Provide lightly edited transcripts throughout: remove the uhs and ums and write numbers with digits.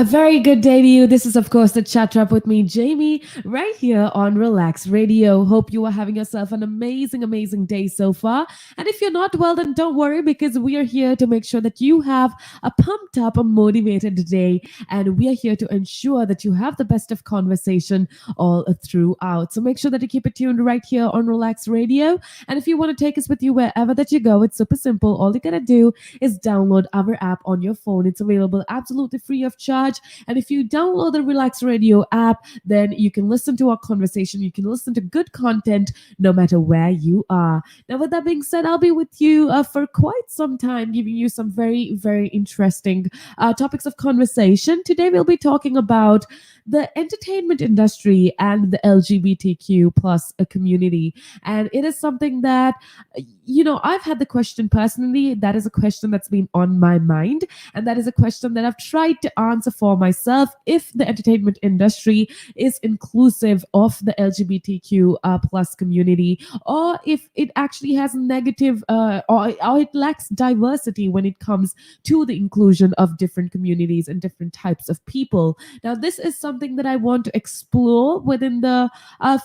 A very good day to you. This is, of course, the Chat Up with me, Jamie, right here on Relax Radio. Hope you are having yourself an amazing, amazing day so far. And if you're not, well, then don't worry because we are here to make sure that you have a pumped up, a motivated day. And we are here to ensure that you have the best of conversation all throughout. So make sure that you keep it tuned right here on Relax Radio. And if you want to take us with you wherever that you go, it's super simple. All you got to do is download our app on your phone. It's available absolutely free of charge. And if you download the Relax Radio app, then you can listen to our conversation. You can listen to good content no matter where you are. Now, with that being said, I'll be with you for quite some time, giving you some very, very interesting topics of conversation. Today, we'll be talking about the entertainment industry and the LGBTQ plus community. And it is something that, I've had the question personally. That is a question that's been on my mind. And that is a question that I've tried to answer for myself. If the entertainment industry is inclusive of the LGBTQ plus community, or if it actually has negative or it lacks diversity when it comes to the inclusion of different communities and different types of people. Now, this is something that I want to explore within the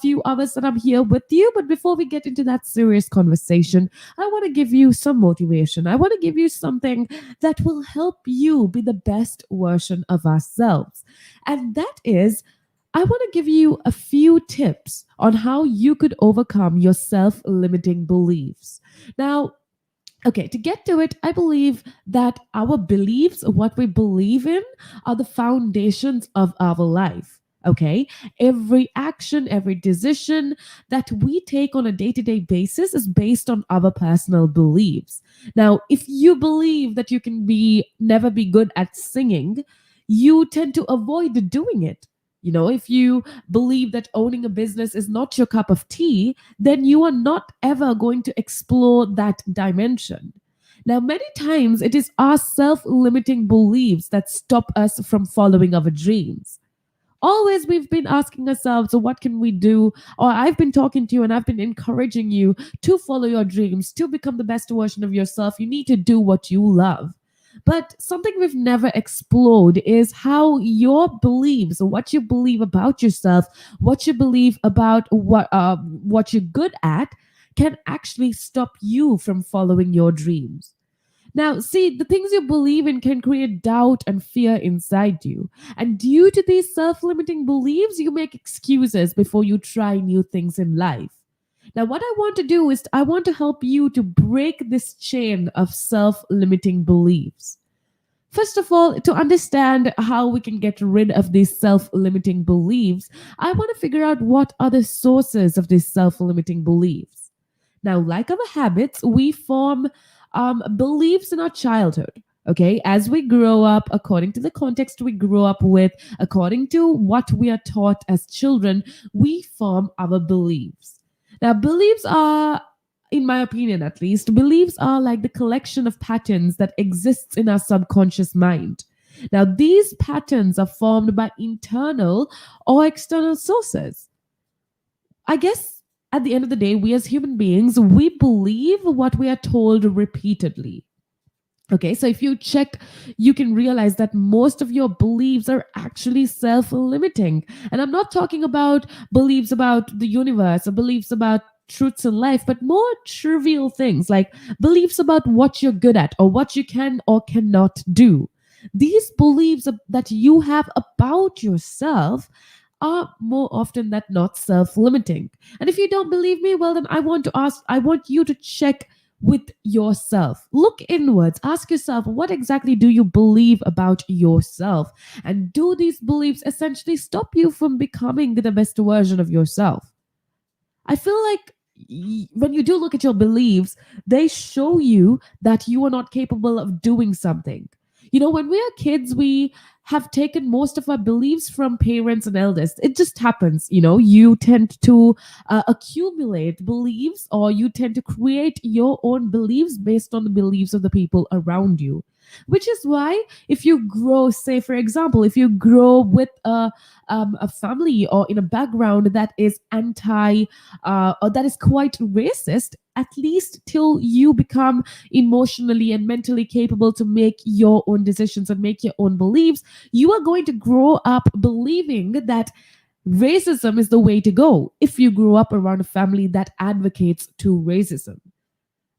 few hours that I'm here with you. But before we get into that serious conversation, I want to give you some motivation. I want to give you something that will help you be the best version of ourselves. And that is, I want to give you a few tips on how you could overcome your self limiting beliefs. Now, okay, to get to it, I believe that our beliefs, what we believe in, are the foundations of our life. Okay, every action, every decision that we take on a day to day basis is based on our personal beliefs. Now, if you believe that you can never be good at singing, you tend to avoid doing it. If you believe that owning a business is not your cup of tea, then you are not ever going to explore that dimension. Now, many times it is our self limiting beliefs that stop us from following our dreams. Always we've been asking ourselves, so what can we do? Or I've been talking to you and I've been encouraging you to follow your dreams, to become the best version of yourself. You need to do what you love. But something we've never explored is how your beliefs, what you believe about yourself, what you believe about what you're good at, can actually stop you from following your dreams. Now, see, the things you believe in can create doubt and fear inside you. And due to these self limiting beliefs, you make excuses before you try new things in life. Now, what I want to do is I want to help you to break this chain of self limiting beliefs. First of all, to understand how we can get rid of these self limiting beliefs, I want to figure out what are the sources of these self limiting beliefs. Now, like our habits, we form beliefs in our childhood. Okay, as we grow up, according to the context we grew up with, according to what we are taught as children, we form our beliefs. Now, beliefs are, in my opinion at least, beliefs are like the collection of patterns that exists in our subconscious mind. Now, these patterns are formed by internal or external sources. I guess at the end of the day, we as human beings, we believe what we are told repeatedly. Okay, so if you check, you can realize that most of your beliefs are actually self limiting. And I'm not talking about beliefs about the universe or beliefs about truths in life, but more trivial things like beliefs about what you're good at or what you can or cannot do. These beliefs that you have about yourself are more often than not self limiting. And if you don't believe me, well, then I want you to check with yourself. Look inwards. Ask yourself, what exactly do you believe about yourself? And do these beliefs essentially stop you from becoming the best version of yourself? I feel like when you do look at your beliefs, they show you that you are not capable of doing something. When we are kids, we have taken most of our beliefs from parents and elders. It just happens. You tend to accumulate beliefs, or you tend to create your own beliefs based on the beliefs of the people around you. Which is why, if you grow, say, for example, if you grow with a family or in a background that is or that is quite racist, at least till you become emotionally and mentally capable to make your own decisions and make your own beliefs, you are going to grow up believing that racism is the way to go if you grew up around a family that advocates to racism.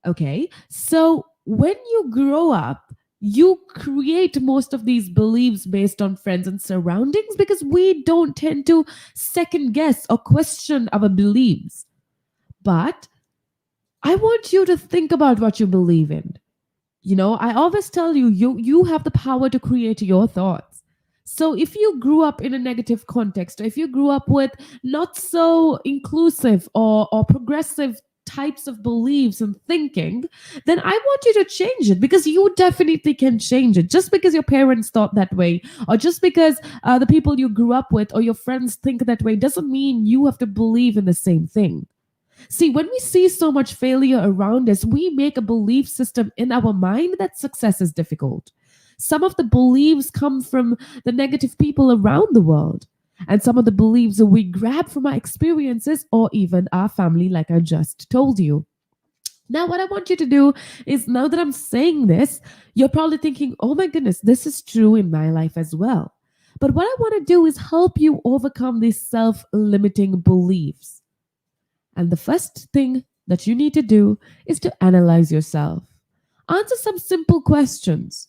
Okay. So when you grow up, you create most of these beliefs based on friends and surroundings because we don't tend to second guess or question our beliefs. But I want you to think about what you believe in. I always tell you, you have the power to create your thoughts. So if you grew up in a negative context, or if you grew up with not so inclusive or progressive types of beliefs and thinking, then I want you to change it, because you definitely can change it. Just because your parents thought that way, or just because the people you grew up with or your friends think that way, doesn't mean you have to believe in the same thing. See, when we see so much failure around us, we make a belief system in our mind that success is difficult. Some of the beliefs come from the negative people around the world, and some of the beliefs that we grab from our experiences or even our family, like I just told you. Now, what I want you to do is, now that I'm saying this, you're probably thinking, oh my goodness, this is true in my life as well. But what I want to do is help you overcome these self limiting beliefs. And the first thing that you need to do is to analyze yourself. Answer some simple questions.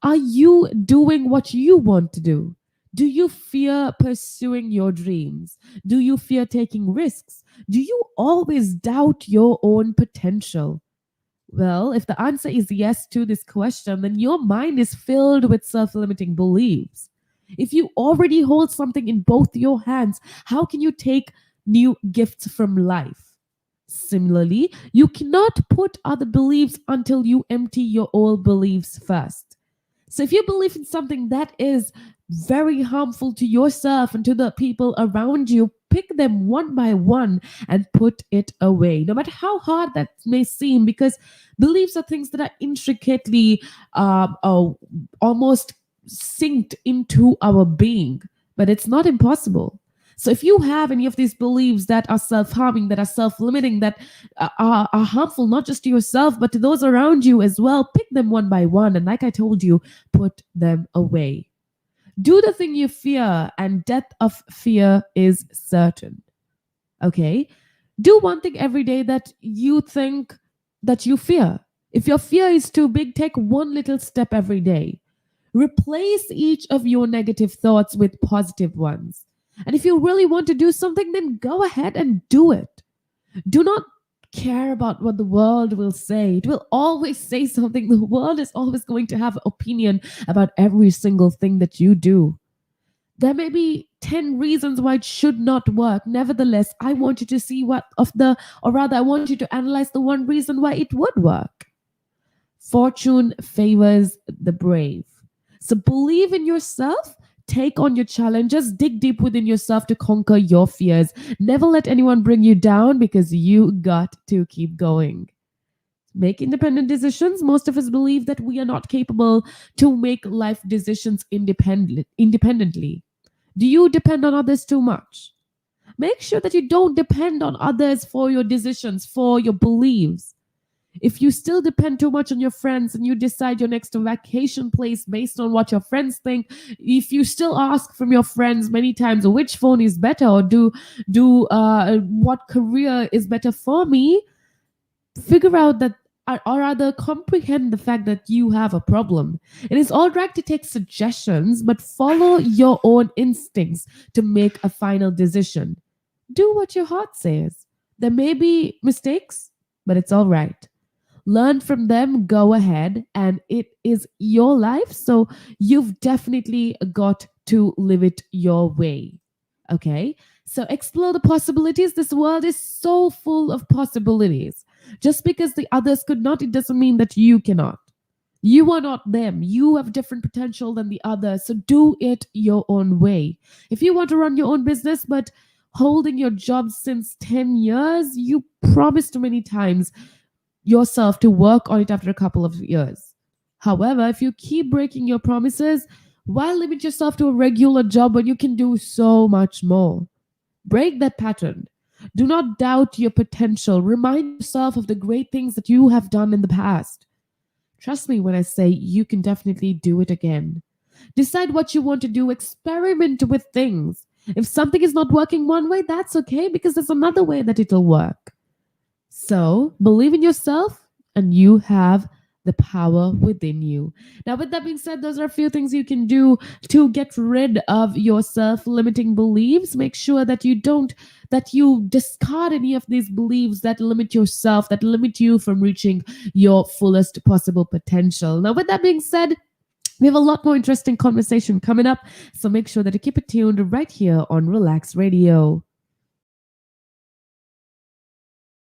Are you doing what you want to do? Do you fear pursuing your dreams? Do you fear taking risks? Do you always doubt your own potential? Well, if the answer is yes to this question, then your mind is filled with self limiting beliefs. If you already hold something in both your hands, how can you take new gifts from life? Similarly, you cannot put other beliefs until you empty your old beliefs first. So if you believe in something that is very harmful to yourself and to the people around you, pick them one by one and put it away, no matter how hard that may seem, because beliefs are things that are intricately, almost synced into our being, but it's not impossible. So if you have any of these beliefs that are self-harming, that are self-limiting, that are harmful not just to yourself but to those around you as well, pick them one by one, and like I told you, put them away. Do the thing you fear, and death of fear is certain. Okay? Do one thing every day that you think that you fear. If your fear is too big, take one little step every day. Replace each of your negative thoughts with positive ones. And if you really want to do something, then go ahead and do it. Do not care about what the world will say. It will always say something. The world is always going to have an opinion about every single thing that you do. There may be 10 reasons why it should not work. Nevertheless, I want you to see I want you to analyze the one reason why it would work. Fortune favors the brave. So believe in yourself. Take on your challenges, dig deep within yourself to conquer your fears. Never let anyone bring you down, because you got to keep going. Make independent decisions. Most of us believe that we are not capable to make life decisions independently. Do you depend on others too much? Make sure that you don't depend on others for your decisions, for your beliefs. If you still depend too much on your friends and you decide your next vacation place based on what your friends think, if you still ask from your friends many times which phone is better, or what career is better for me, figure out that, or rather comprehend the fact that you have a problem. It is all right to take suggestions, but follow your own instincts to make a final decision. Do what your heart says. There may be mistakes, but it's all right. Learn from them, go ahead, and it is your life, so you've definitely got to live it your way. Okay? So explore the possibilities. This world is so full of possibilities. Just because the others could not, it doesn't mean that you cannot. You are not them. You have different potential than the others, so do it your own way. If you want to run your own business but holding your job since 10 years, you promised many times yourself to work on it after a couple of years. However, if you keep breaking your promises, why limit yourself to a regular job when you can do so much more? Break that pattern. Do not doubt your potential. Remind yourself of the great things that you have done in the past. Trust me when I say you can definitely do it again. Decide what you want to do, experiment with things. If something is not working one way, that's okay because there's another way that it'll work. So believe in yourself and you have the power within you. Now, with that being said, those are a few things you can do to get rid of your self limiting beliefs. Make sure that you discard any of these beliefs that limit yourself, that limit you from reaching your fullest possible potential. Now, with that being said, we have a lot more interesting conversation coming up. So make sure that you keep it tuned right here on Relax Radio.